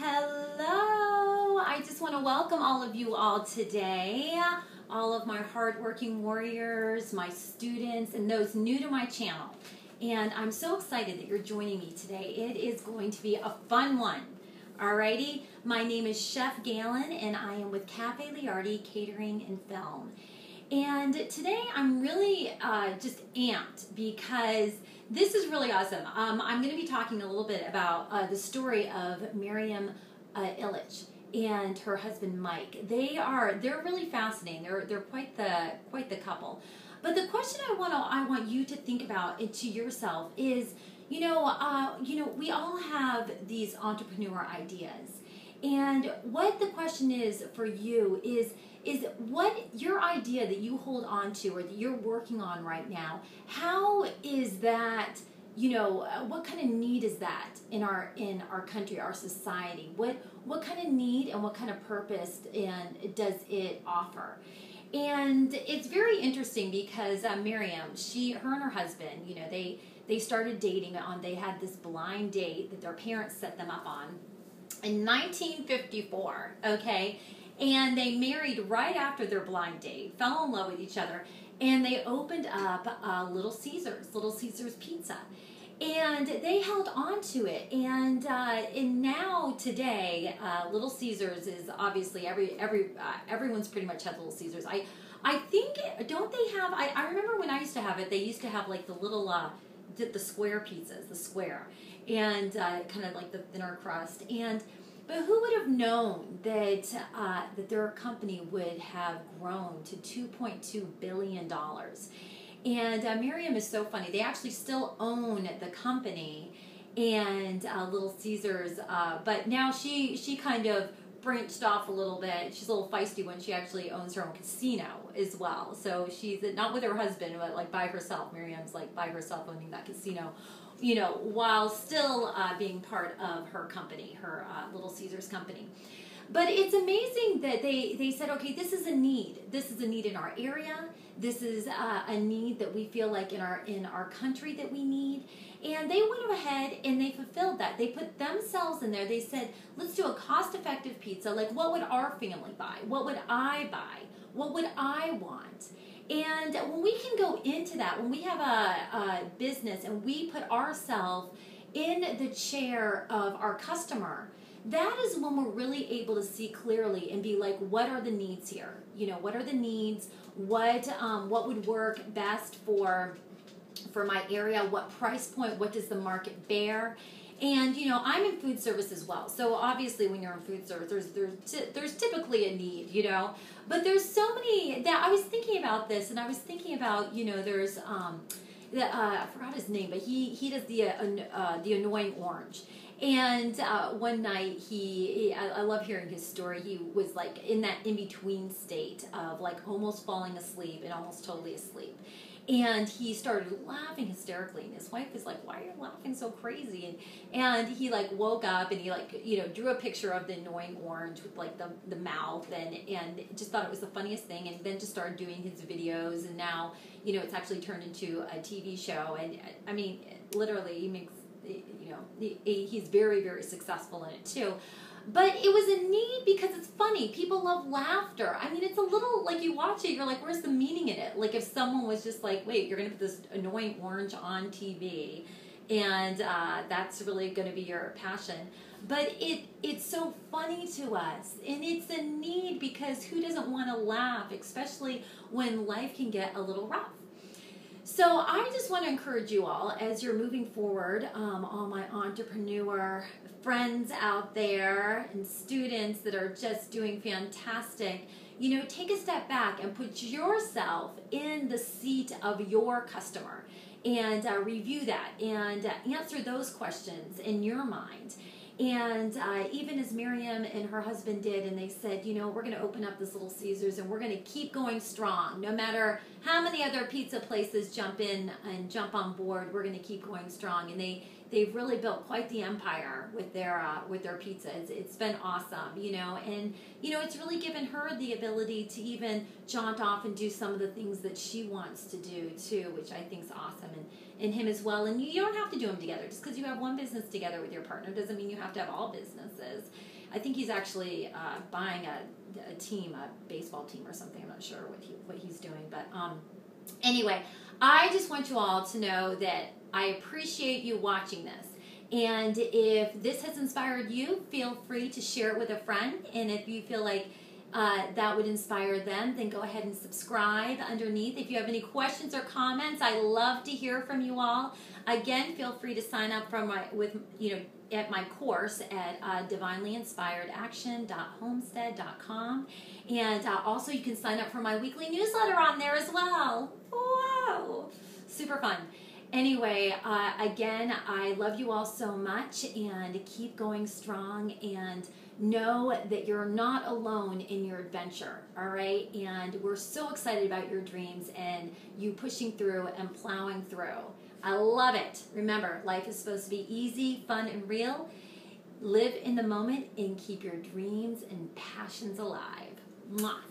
Hello! I just want to welcome all of you all today, all of my hardworking warriors, my students, and those new to my channel. And I'm so excited that you're joining me today. It is going to be a fun one. Alrighty, my name is Chef Galen, and I am with Cafe Liardi Catering and Film. And today I'm really just amped because this is really awesome. I'm going to be talking a little bit about the story of Miriam Illich and her husband Mike. They're really fascinating. They're quite the couple. But the question I want you to think about it to yourself is, we all have these entrepreneur ideas. And what the question is for you is what your idea that you hold on to or that you're working on right now, how is that, what kind of need is that in our country, our society? What kind of need and what kind of purpose does it offer? And it's very interesting because Miriam, her and her husband, they started dating they had this blind date that their parents set them up on in 1954, okay? And they married right after their blind date, fell in love with each other, and they opened up Little Caesars Pizza. And they held on to it, and now today, Little Caesars is obviously everyone's pretty much had Little Caesars. I think, don't they have? I remember when I used to have it. They used to have like the little the square pizzas, the square, and kind of like the thinner crust. But who would have known that their company would have grown to $2.2 billion? And Miriam is so funny. They actually still own the company and Little Caesars, but now she kind of branched off a little bit. She's a little feisty when she actually owns her own casino as well. So she's not with her husband, but like by herself. Miriam's like by herself owning that casino, while still being part of her company, her Little Caesars company. But it's amazing that they said, okay, this is a need. This is a need in our area. This is a need that we feel like in our country that we need. And they went ahead and they fulfilled that. They put themselves in there. They said, let's do a cost-effective pizza. Like, what would our family buy? What would I buy? What would I want? And when we can go into that, when we have a business and we put ourselves in the chair of our customer, that is when we're really able to see clearly and be like, what are the needs here? What are the needs? What would work best for my area? What price point? What does the market bear? And I'm in food service as well. So obviously, when you're in food service, there's typically a need, But there's so many that I was thinking about this, and I was thinking about there's I forgot his name, but he does the Annoying Orange. And one night I love hearing his story. He was like in that in-between state of like almost falling asleep and almost totally asleep. And he started laughing hysterically, and his wife was like, why are you laughing so crazy? And he like woke up and he drew a picture of the Annoying Orange with like the mouth and just thought it was the funniest thing, and then just started doing his videos, and now it's actually turned into a TV show. And I mean, literally he makes he's very, very successful in it too. But it was a need because it's funny. People love laughter. I mean, it's a little, like you watch it, you're like, where's the meaning in it? Like if someone was just like, wait, you're going to put this Annoying Orange on TV, and that's really going to be your passion. But it's so funny to us, and it's a need because who doesn't want to laugh, especially when life can get a little rough. So I just want to encourage you all as you're moving forward, all my entrepreneur friends out there and students that are just doing fantastic, take a step back and put yourself in the seat of your customer and review that and answer those questions in your mind. And even as Miriam and her husband did, and they said, we're going to open up this Little Caesars and we're going to keep going strong. No matter how many other pizza places jump in and jump on board, we're going to keep going strong. And they they've really built quite the empire with their pizza. It's been awesome, and it's really given her the ability to even jaunt off and do some of the things that she wants to do too, which I think is awesome, and him as well. And you don't have to do them together. Just because you have one business together with your partner doesn't mean you have to have all businesses. I think he's actually buying a team, a baseball team or something. I'm not sure what he's doing, but anyway, I just want you all to know that I appreciate you watching this. And if this has inspired you, feel free to share it with a friend. And if you feel like that would inspire them, then go ahead and subscribe underneath. If you have any questions or comments, I love to hear from you all. Again, feel free to sign up at my course at divinelyinspiredaction.homestead.com. And also you can sign up for my weekly newsletter on there as well. Whoa! Super fun. Anyway, again, I love you all so much, and keep going strong, and know that you're not alone in your adventure, all right? And we're so excited about your dreams and you pushing through and plowing through. I love it. Remember, life is supposed to be easy, fun, and real. Live in the moment and keep your dreams and passions alive. Mwah.